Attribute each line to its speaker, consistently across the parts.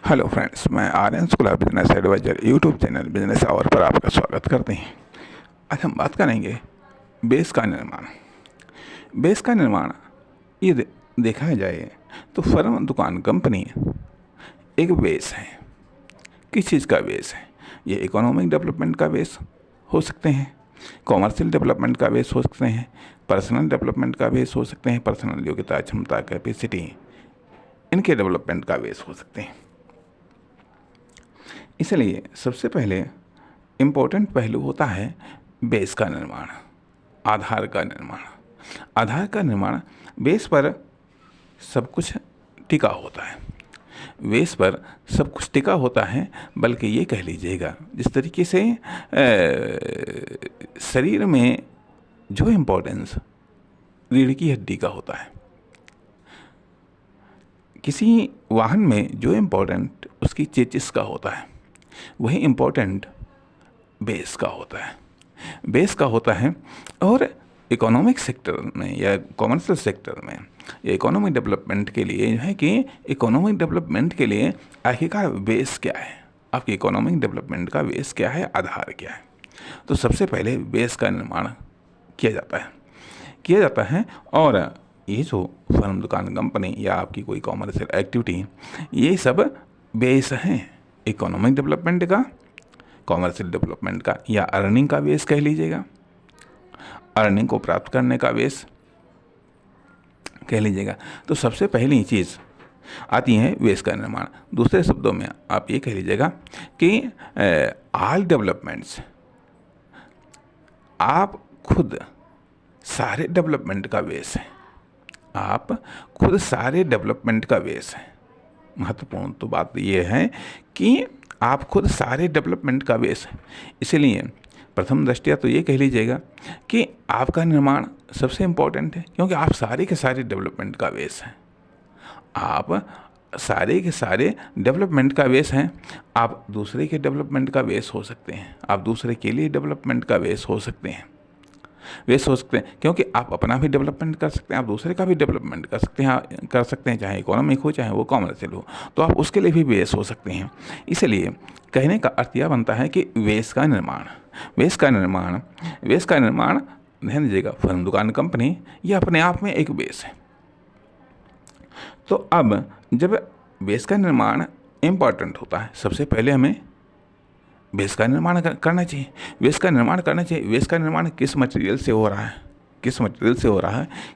Speaker 1: Hello friends, मैं Aryan school of business adviser YouTube channel business hour पर आपका स्वागत करते हैं। आज हम बात करेंगे बेस का निर्माण। बेस का निर्माण ये देखा जाए तो फर्म, दुकान, कंपनी एक बेस है। किस चीज़ का बेस है? ये इकोनॉमिक डेवलपमेंट का बेस हो सकते हैं, कॉमर्शियल डेवलपमेंट का बेस हो सकते हैं, पर्सनल डेवलपमेंट का बेस हो सकते हैं, पर्सनल योग्यता, क्षमता, कैपेसिटी, इनके डेवलपमेंट का बेस हो सकते हैं। इसलिए सबसे पहले इम्पोर्टेंट पहलू होता है बेस का निर्माण, आधार का निर्माण। आधार का निर्माण, बेस पर सब कुछ टिका होता है। बेस पर सब कुछ टिका होता है, बल्कि ये कह लीजिएगा जिस तरीके से शरीर में जो इम्पोर्टेंस रीढ़ की हड्डी का होता है, किसी वाहन में जो इम्पोर्टेंट उसकी चेचिस का होता है, वही इम्पोर्टेंट बेस का होता है। बेस का होता है। और इकोनॉमिक सेक्टर में या कॉमर्शियल सेक्टर में या इकोनॉमिक डेवलपमेंट के लिए जो है कि इकोनॉमिक डेवलपमेंट के लिए आखिरकार बेस क्या है, आपकी इकोनॉमिक डेवलपमेंट का बेस क्या है, आधार क्या है। तो सबसे पहले बेस का निर्माण किया जाता है। और ये जो फर्म, दुकान, कंपनी या आपकी कोई कॉमर्शियल एक्टिविटी, ये सब बेस हैं इकोनॉमिक डेवलपमेंट का, कॉमर्शियल डेवलपमेंट का, या अर्निंग का बेस कह लीजिएगा, अर्निंग को प्राप्त करने का बेस कह लीजिएगा। तो सबसे पहली चीज़ आती है बेस का निर्माण। दूसरे शब्दों में आप ये कह लीजिएगा कि ऑल डेवलपमेंट्स, आप खुद सारे डेवलपमेंट का बेस है। आप खुद सारे डेवलपमेंट का बेस है। महत्वपूर्ण तो बात यह है कि आप खुद सारे डेवलपमेंट का बेस है। इसलिए प्रथम दृष्टया तो ये कह लीजिएगा कि आपका निर्माण सबसे इम्पोर्टेंट है, क्योंकि आप सारे के सारे डेवलपमेंट का बेस हैं। आप सारे के सारे डेवलपमेंट का बेस हैं। आप दूसरे के डेवलपमेंट का बेस हो सकते हैं, आप दूसरे के लिए डेवलपमेंट का बेस हो सकते हैं, क्योंकि आप अपना भी डेवलपमेंट कर सकते हैं, आप दूसरे का भी डेवलपमेंट कर सकते हैं, चाहे इकोनॉमिक हो चाहे वो कॉमर्शियल हो, तो आप उसके लिए भी बेस हो सकते हैं। इसलिए कहने का अर्थ यह बनता है कि बेस का निर्माण ध्यान दीजिएगा, फर्म, दुकान, कंपनी ये अपने आप में एक बेस है। तो अब जब बेस का निर्माण इम्पॉर्टेंट होता है, सबसे पहले हमें बेस का निर्माण करना चाहिए। बेस का निर्माण किस मटेरियल से हो रहा है,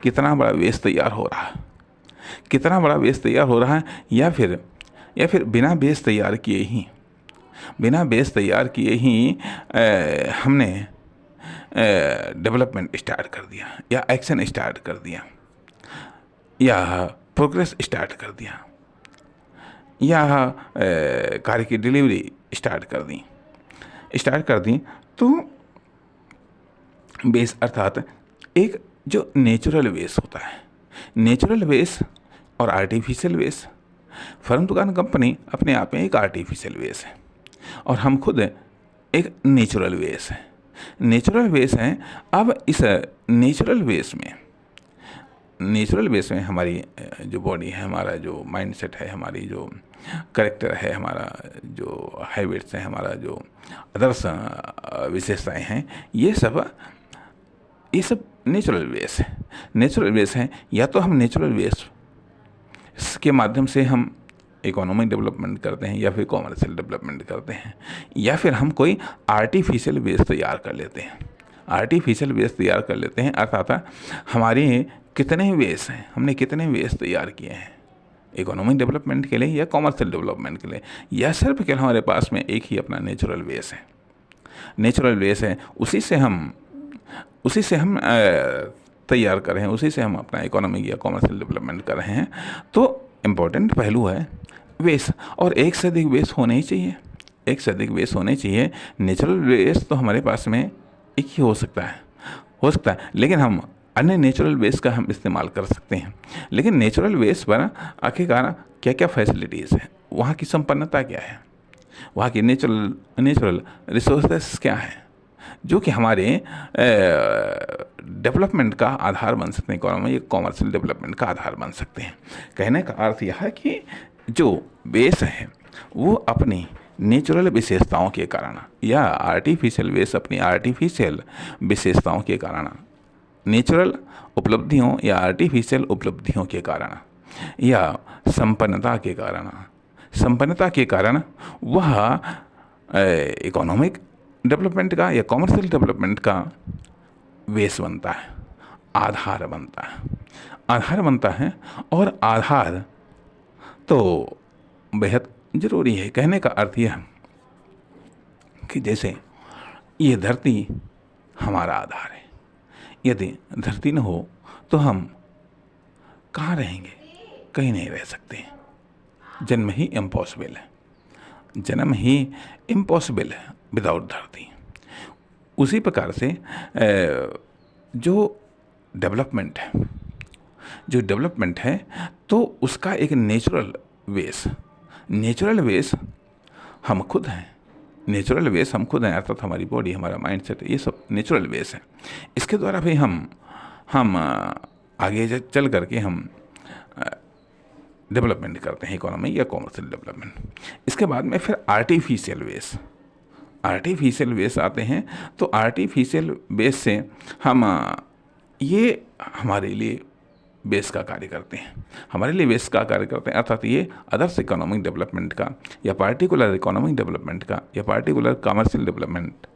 Speaker 1: कितना बड़ा बेस तैयार हो रहा है, या फिर बिना बेस तैयार किए ही हमने डेवलपमेंट स्टार्ट कर दिया, या एक्शन स्टार्ट कर दिया, या प्रोग्रेस स्टार्ट कर दिया, या कार्य की डिलीवरी स्टार्ट कर दी। तो बेस अर्थात एक जो नेचुरल बेस होता है, नेचुरल बेस और आर्टिफिशियल बेस। फर्म, दुकान, कंपनी अपने आप में एक आर्टिफिशियल बेस है, और हम खुद एक नेचुरल बेस हैं। अब इस नेचुरल बेस में हमारी जो बॉडी है, हमारा जो माइंडसेट है, हमारी जो करेक्टर है, हमारा जो हैबिट्स है, हमारा जो आदर्श विशेषताएं हैं, ये सब नेचुरल बेस है। या तो हम नेचुरल बेस के माध्यम से हम इकोनॉमिक डेवलपमेंट करते हैं, या फिर कॉमर्शियल डेवलपमेंट करते हैं, या फिर हम कोई आर्टिफिशियल बेस तैयार कर लेते हैं। अर्थात हमारे कितने बेस हैं, हमने कितने बेस तैयार किए हैं इकोनॉमिक डेवलपमेंट के लिए या कॉमर्शियल डेवलपमेंट के लिए, या सिर्फ केवल हमारे पास में एक ही अपना नेचुरल बेस है। उसी से हम तैयार कर रहे हैं, उसी से हम अपना इकोनॉमिक या कॉमर्शियल डेवलपमेंट कर रहे हैं। तो इम्पोर्टेंट पहलू है बेस, और एक से अधिक बेस होने चाहिए। नेचुरल बेस तो हमारे पास में एक ही हो सकता है, लेकिन हम अन्य नेचुरल बेस का हम इस्तेमाल कर सकते हैं। लेकिन नेचुरल बेस पर आखिरकार क्या क्या फैसिलिटीज़ है, वहाँ की संपन्नता क्या है, वहाँ की नेचुरल रिसोर्सेस क्या है, जो कि हमारे डेवलपमेंट का आधार बन सकते हैं, इकोनॉमिक कॉमर्शियल डेवलपमेंट का आधार बन सकते हैं। कहने का अर्थ यह है कि जो बेस है वो अपनी नेचुरल विशेषताओं के कारण या आर्टिफिशियल वेस्ट अपनी आर्टिफिशियल विशेषताओं के कारण, नेचुरल उपलब्धियों या आर्टिफिशियल उपलब्धियों के कारण या संपन्नता के कारण वह इकोनॉमिक डेवलपमेंट का या कॉमर्शियल डेवलपमेंट का बेस बनता है, आधार बनता है। और आधार तो बेहद ज़रूरी है। कहने का अर्थ यह कि जैसे ये धरती हमारा आधार है, यदि धरती न हो तो हम कहाँ रहेंगे? कहीं नहीं रह सकते। जन्म ही इम्पॉसिबल है विदाउट धरती। उसी प्रकार से जो डेवलपमेंट है तो उसका एक नेचुरल बेस हम खुद हैं। अर्थात हमारी बॉडी, हमारा माइंडसेट, ये सब नेचुरल बेस है। इसके द्वारा भी हम आगे चल करके हम डेवलपमेंट करते हैं, इकोनॉमी या कॉमर्शियल डेवलपमेंट। इसके बाद में फिर आर्टिफिशियल बेस आते हैं। तो आर्टिफिशियल बेस से हम ये हमारे लिए बेस का कार्य करते हैं, अर्थात ये अदर्स इकोनॉमिक डेवलपमेंट का या पार्टिकुलर इकोनॉमिक डेवलपमेंट का या पार्टिकुलर कमर्शियल डेवलपमेंट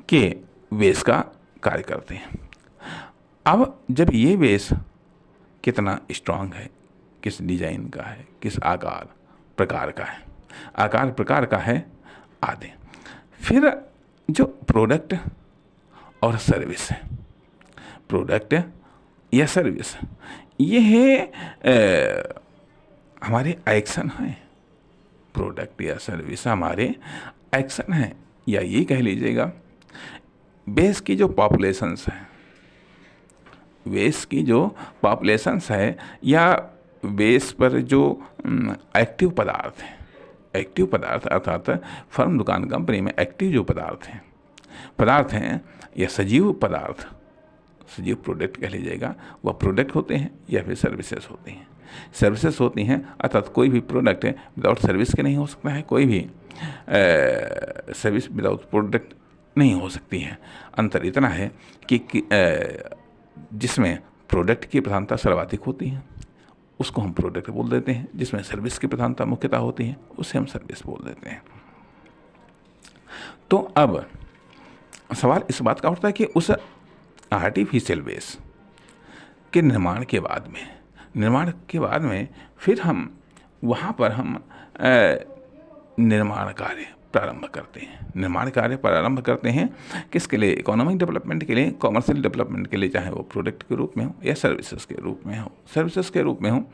Speaker 1: के बेस का कार्य करते हैं। अब जब ये बेस कितना स्ट्रांग है, किस डिजाइन का है, किस आकार प्रकार का है आदि। फिर जो प्रोडक्ट और सर्विस है, ये है हमारे एक्शन हैं। प्रोडक्ट या सर्विस हमारे एक्शन हैं, या ये कह लीजिएगा बेस की जो पॉपुलेशंस है या बेस पर जो एक्टिव पदार्थ अर्थात फर्म, दुकान, कंपनी में एक्टिव जो पदार्थ हैं या सजीव प्रोडक्ट कह लीजिएगा, वह प्रोडक्ट होते हैं या फिर सर्विसेज होती हैं। अर्थात कोई भी प्रोडक्ट है विदाउट सर्विस के नहीं हो सकता है, कोई भी सर्विस विदाउट प्रोडक्ट नहीं हो सकती है। अंतर इतना है कि जिसमें प्रोडक्ट की प्रधानता सर्वाधिक होती है उसको हम प्रोडक्ट बोल देते हैं, जिसमें सर्विस की प्रधानता मुख्यतः होती है उसे हम सर्विस बोल देते हैं। तो अब सवाल इस बात का उठता है कि उस आर्टिफिशियल बेस के निर्माण के बाद में फिर हम वहाँ पर हम निर्माण कार्य प्रारंभ करते हैं। किसके लिए? इकोनॉमिक डेवलपमेंट के लिए, कॉमर्शियल डेवलपमेंट के लिए, चाहे वो प्रोडक्ट के रूप में हो या सर्विसेज के रूप में हो।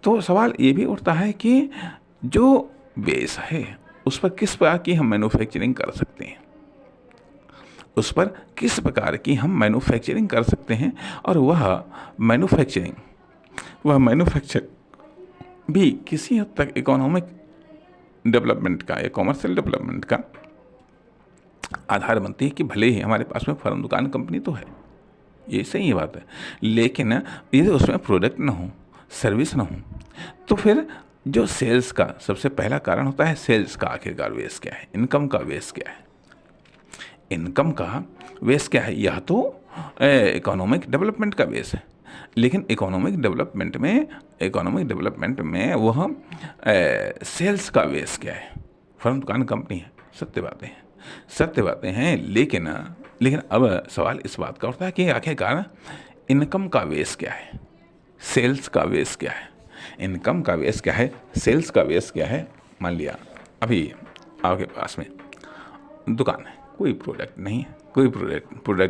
Speaker 1: तो सवाल ये भी उठता है कि जो बेस है उस पर किस प्रकार की हम मैन्युफैक्चरिंग कर सकते हैं, और वह मैन्युफैक्चर भी किसी हद तक इकोनॉमिक डेवलपमेंट का या कॉमर्शियल डेवलपमेंट का आधार बनती है। कि भले ही हमारे पास में फर्म, दुकान, कंपनी तो है, ये सही बात है, लेकिन यदि उसमें प्रोडक्ट ना हो, सर्विस ना हो, तो फिर जो सेल्स का सबसे पहला कारण होता है, सेल्स का आखिरकार बेस क्या है, इनकम का बेस क्या है। यह तो इकोनॉमिक डेवलपमेंट का बेस है, लेकिन इकोनॉमिक डेवलपमेंट में वह सेल्स का बेस क्या है? फर्म, दुकान, कंपनी है, सत्य बातें हैं। लेकिन अब सवाल इस बात का उठता है कि आखिरकार इनकम का बेस क्या है, सेल्स का बेस क्या है? इनकम का बेस क्या है, सेल्स का बेस क्या है? मान लिया अभी आपके पास में दुकान है, कोई प्रोडक्ट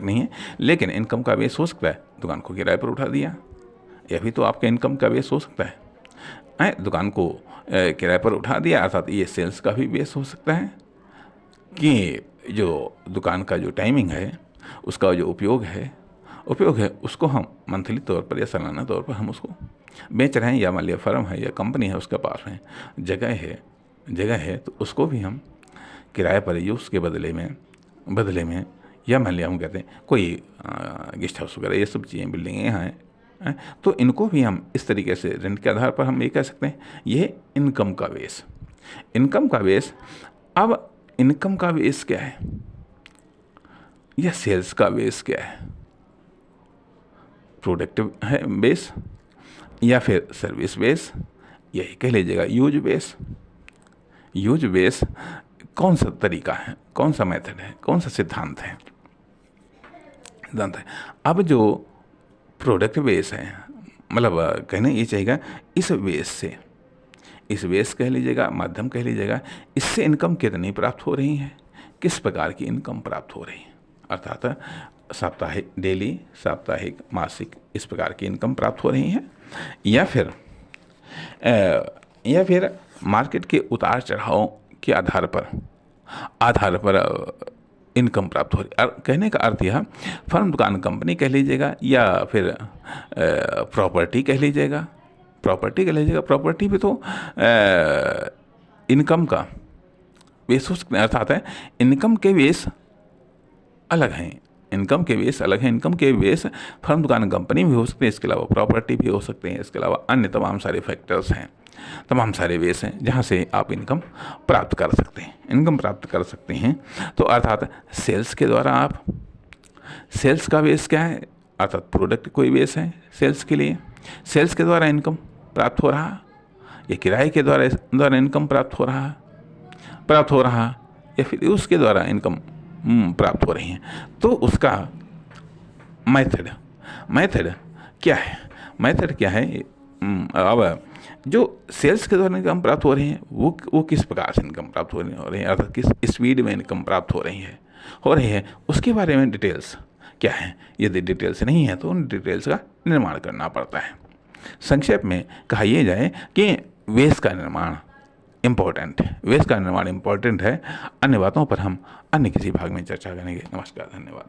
Speaker 1: नहीं है, लेकिन इनकम का बेस हो सकता है दुकान को किराए पर उठा दिया, यह भी तो आपका इनकम का बेस हो सकता है। दुकान को किराए पर उठा दिया, अर्थात ये सेल्स का भी बेस हो सकता है कि जो दुकान का जो टाइमिंग है, उसका जो उपयोग है उसको हम मंथली तौर पर या सालाना तौर पर हम उसको बेच रहे हैं, या मान लिया फर्म है या कंपनी है, उसके पास में जगह है तो उसको भी हम किराए पर यूज़ के बदले में, या मान लिया हम कहते हैं कोई गेस्ट हाउस वगैरह, ये सब चीज़ें, बिल्डिंगें यहाँ हैं, तो इनको भी हम इस तरीके से रेंट के आधार पर हम ये कह सकते हैं, ये इनकम का बेस। इनकम का बेस, अब इनकम का बेस क्या है या सेल्स का बेस क्या है? प्रोडक्टिव है बेस या फिर सर्विस बेस, यही कह लीजिएगा यूज बेस। यूज बेस कौन सा तरीका है, कौन सा मेथड है, कौन सा सिद्धांत है? सिद्धांत है। अब जो प्रोडक्ट बेस है, मतलब कहना ये चाहिएगा इस बेस से, इस बेस कह लीजिएगा, माध्यम कह लीजिएगा, इससे इनकम कितनी प्राप्त हो रही है, किस प्रकार की इनकम प्राप्त हो रही है, अर्थात साप्ताहिक, डेली, साप्ताहिक, मासिक, इस प्रकार की इनकम प्राप्त हो रही है, या फिर मार्केट के उतार चढ़ाव के आधार पर इनकम प्राप्त हो रही। कहने का अर्थ यह, फर्म, दुकान, कंपनी कह लीजिएगा या फिर प्रॉपर्टी कह लीजिएगा, प्रॉपर्टी भी तो इनकम का बेस हो सकते हैं, अर्थात है इनकम के बेस अलग हैं, इनकम के बेस फर्म, दुकान, कंपनी भी हो सकते हैं, इसके अलावा प्रॉपर्टी भी हो सकते हैं, इसके अलावा अन्य तमाम सारे फैक्टर्स हैं, तमाम सारे बेस हैं जहाँ से आप इनकम प्राप्त कर सकते हैं। तो अर्थात सेल्स के द्वारा आप, सेल्स का बेस क्या है, अर्थात प्रोडक्ट कोई बेस है सेल्स के लिए, सेल्स के द्वारा इनकम प्राप्त हो रहा, या किराए के द्वारा इनकम प्राप्त हो रहा, या फिर उसके द्वारा इनकम प्राप्त हो रही है। तो उसका मेथड क्या है? अब जो सेल्स के द्वारा इनकम प्राप्त हो रही है वो किस प्रकार से इनकम प्राप्त हो रही है, अर्थात किस स्पीड में इनकम प्राप्त हो रही है, उसके बारे में डिटेल्स क्या है। यदि डिटेल्स नहीं है तो उन डिटेल्स का निर्माण करना पड़ता है। संक्षेप में कहा यह जाए कि वेस का निर्माण इम्पोर्टेंट है। अन्य बातों पर हम अन्य किसी भाग में चर्चा करेंगे। नमस्कार, धन्यवाद।